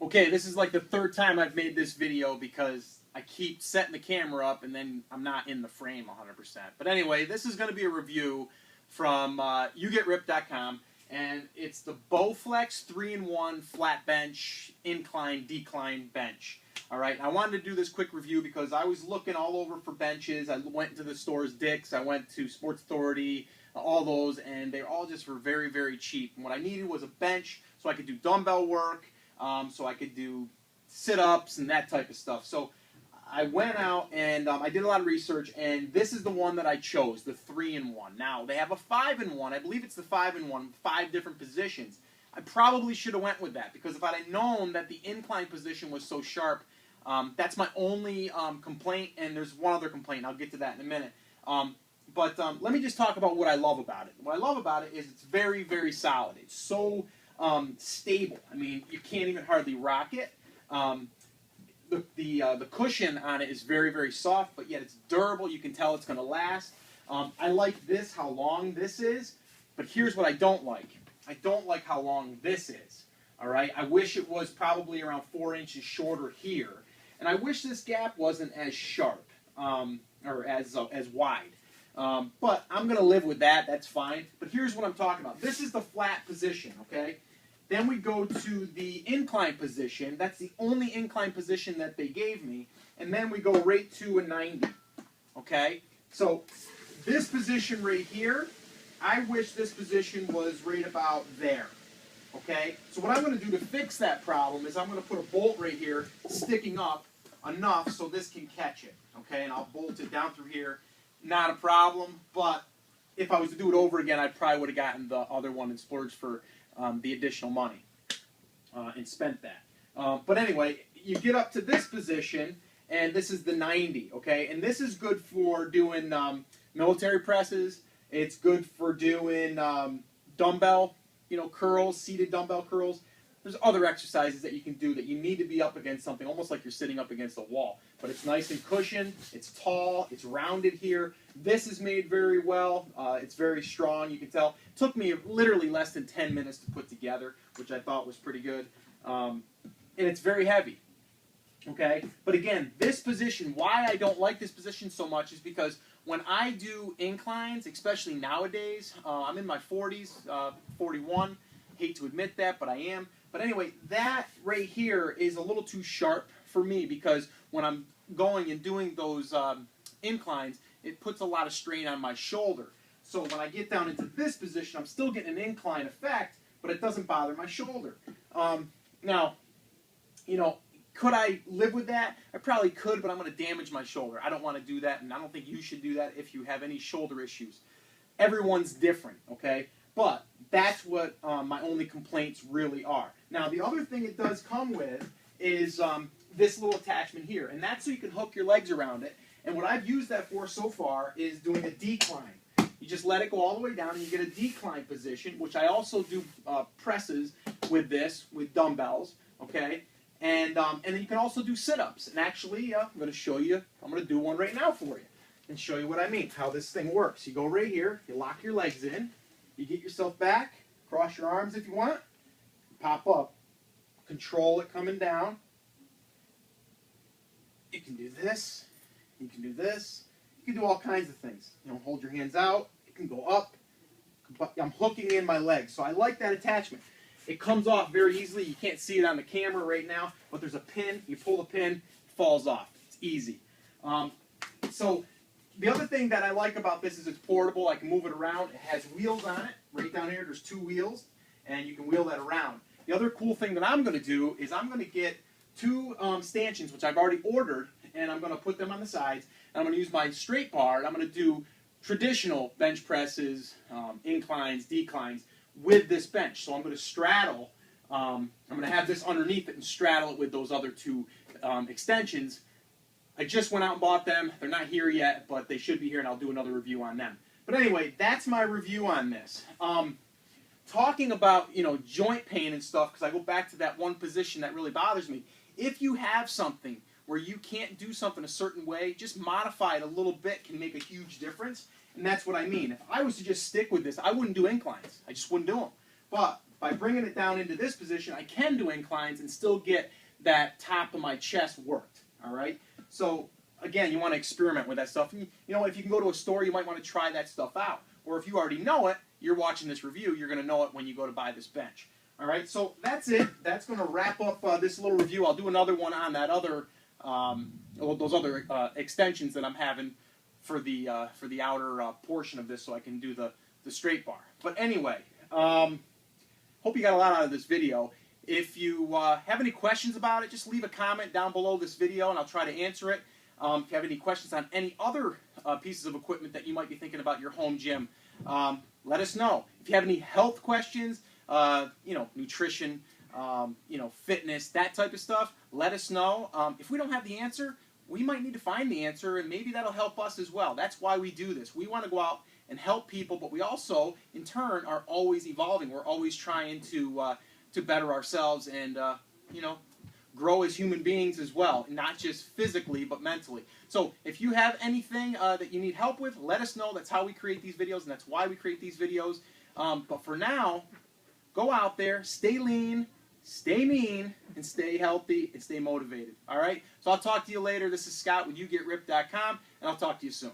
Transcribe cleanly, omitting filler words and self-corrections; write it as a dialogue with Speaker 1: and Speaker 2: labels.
Speaker 1: Okay, this is like the third time I've made this video because I keep setting the camera up and then I'm not in the frame 100%. But anyway, this is going to be a review from yougetrip.com, and it's the BowFlex 3-in-1 flat bench, incline, decline bench. Alright, I wanted to do this quick review because I was looking all over for benches. I went to the stores, Dick's, I went to Sports Authority, all those, and they all just were very, very cheap. And what I needed was a bench so I could do dumbbell work, so I could do sit-ups and that type of stuff. So I went out and I did a lot of research, and this is the one that I chose, the 3-in-1. Now, they have a 5-in-1. I believe it's the 5-in-1, 5 different positions. I probably should have went with that because if I had known that the incline position was so sharp, that's my only complaint, and there's one other complaint. I'll get to that in a minute. But let me just talk about what I love about it. What I love about it is it's very, very solid. It's so stable. I mean, you can't even hardly rock it. The cushion on it is very, very soft, but yet it's durable. You can tell it's going to last. I like this, how long this is, but here's what I don't like. I don't like how long this is. All right? I wish it was probably around 4 inches shorter here, and I wish this gap wasn't as sharp or as wide. But I'm going to live with that. That's fine. But here's what I'm talking about. This is the flat position, okay? Then we go to the incline position. That's the only incline position that they gave me. And then we go right to a 90, okay? So this position right here, I wish this position was right about there, okay? So what I'm going to do to fix that problem is I'm going to put a bolt right here sticking up enough so this can catch it, okay? And I'll bolt it down through here. Not a problem, but if I was to do it over again, I probably would have gotten the other one and splurged for the additional money and spent that. But anyway, you get up to this position, and this is the 90, okay? And this is good for doing military presses. It's good for doing dumbbell, curls, seated dumbbell curls. There's other exercises that you can do that you need to be up against something, almost like you're sitting up against a wall. But it's nice and cushioned, it's tall, it's rounded here. This is made very well, it's very strong, you can tell. It took me literally less than 10 minutes to put together, which I thought was pretty good. And it's very heavy, okay? But again, this position, why I don't like this position so much is because when I do inclines, especially nowadays, I'm in my 40s, 41, hate to admit that, but I am. But anyway, that right here is a little too sharp for me because when I'm going and doing those inclines, it puts a lot of strain on my shoulder. So when I get down into this position, I'm still getting an incline effect, but it doesn't bother my shoulder. Now, could I live with that? I probably could, but I'm going to damage my shoulder. I don't want to do that, and I don't think you should do that if you have any shoulder issues. Everyone's different, okay? But that's what my only complaints really are. Now, the other thing it does come with is this little attachment here, and that's so you can hook your legs around it. And what I've used that for so far is doing a decline. You just let it go all the way down, and you get a decline position, which I also do presses with this, with dumbbells, okay? And then you can also do sit-ups. And actually, I'm going to show you, I'm going to do one right now for you and show you what I mean, how this thing works. You go right here, you lock your legs in, you get yourself back, cross your arms if you want, pop up, control it coming down. You can do this, you can do this, you can do all kinds of things. Hold your hands out, it can go up. I'm hooking in my legs, so I like that attachment. It comes off very easily. You can't see it on the camera right now, but there's a pin. You pull the pin, it falls off. It's easy. So the other thing that I like about this is it's portable. I can move it around. It has wheels on it. Right down here, there's 2 wheels, and you can wheel that around. The other cool thing that I'm going to do is I'm going to get 2 stanchions, which I've already ordered, and I'm going to put them on the sides. And I'm going to use my straight bar, and I'm going to do traditional bench presses, inclines, declines, with this bench. So I'm going to straddle, I'm going to have this underneath it and straddle it with those other 2 extensions. I just went out and bought them. They're not here yet, but they should be here, and I'll do another review on them. But anyway, that's my review on this. Talking about, joint pain and stuff, because I go back to that one position that really bothers me. If you have something where you can't do something a certain way, just modify it a little bit can make a huge difference. And that's what I mean. If I was to just stick with this, I wouldn't do inclines. I just wouldn't do them. But by bringing it down into this position, I can do inclines and still get that top of my chest worked. All right. So again, you want to experiment with that stuff. And, you know, if you can go to a store, you might want to try that stuff out. Or if you already know it, you're watching this review, you're going to know it when you go to buy this bench. All right, so that's it. That's going to wrap up this little review. I'll do another one on that other, those other extensions that I'm having for the outer portion of this, so I can do the straight bar. But anyway, hope you got a lot out of this video. If you have any questions about it, just leave a comment down below this video, and I'll try to answer it. If you have any questions on any other pieces of equipment that you might be thinking about your home gym, let us know. If you have any health questions, you know, nutrition, you know, fitness, that type of stuff, let us know. If we don't have the answer, we might need to find the answer, and maybe that'll help us as well. That's why we do this. We want to go out and help people, but we also, in turn, are always evolving. We're always trying to better ourselves and, you know, grow as human beings as well, not just physically, but mentally. So if you have anything that you need help with, let us know. That's how we create these videos, and that's why we create these videos. But for now, go out there, stay lean, stay mean, and stay healthy, and stay motivated. All right? So I'll talk to you later. This is Scott with YouGetRipped.com, and I'll talk to you soon.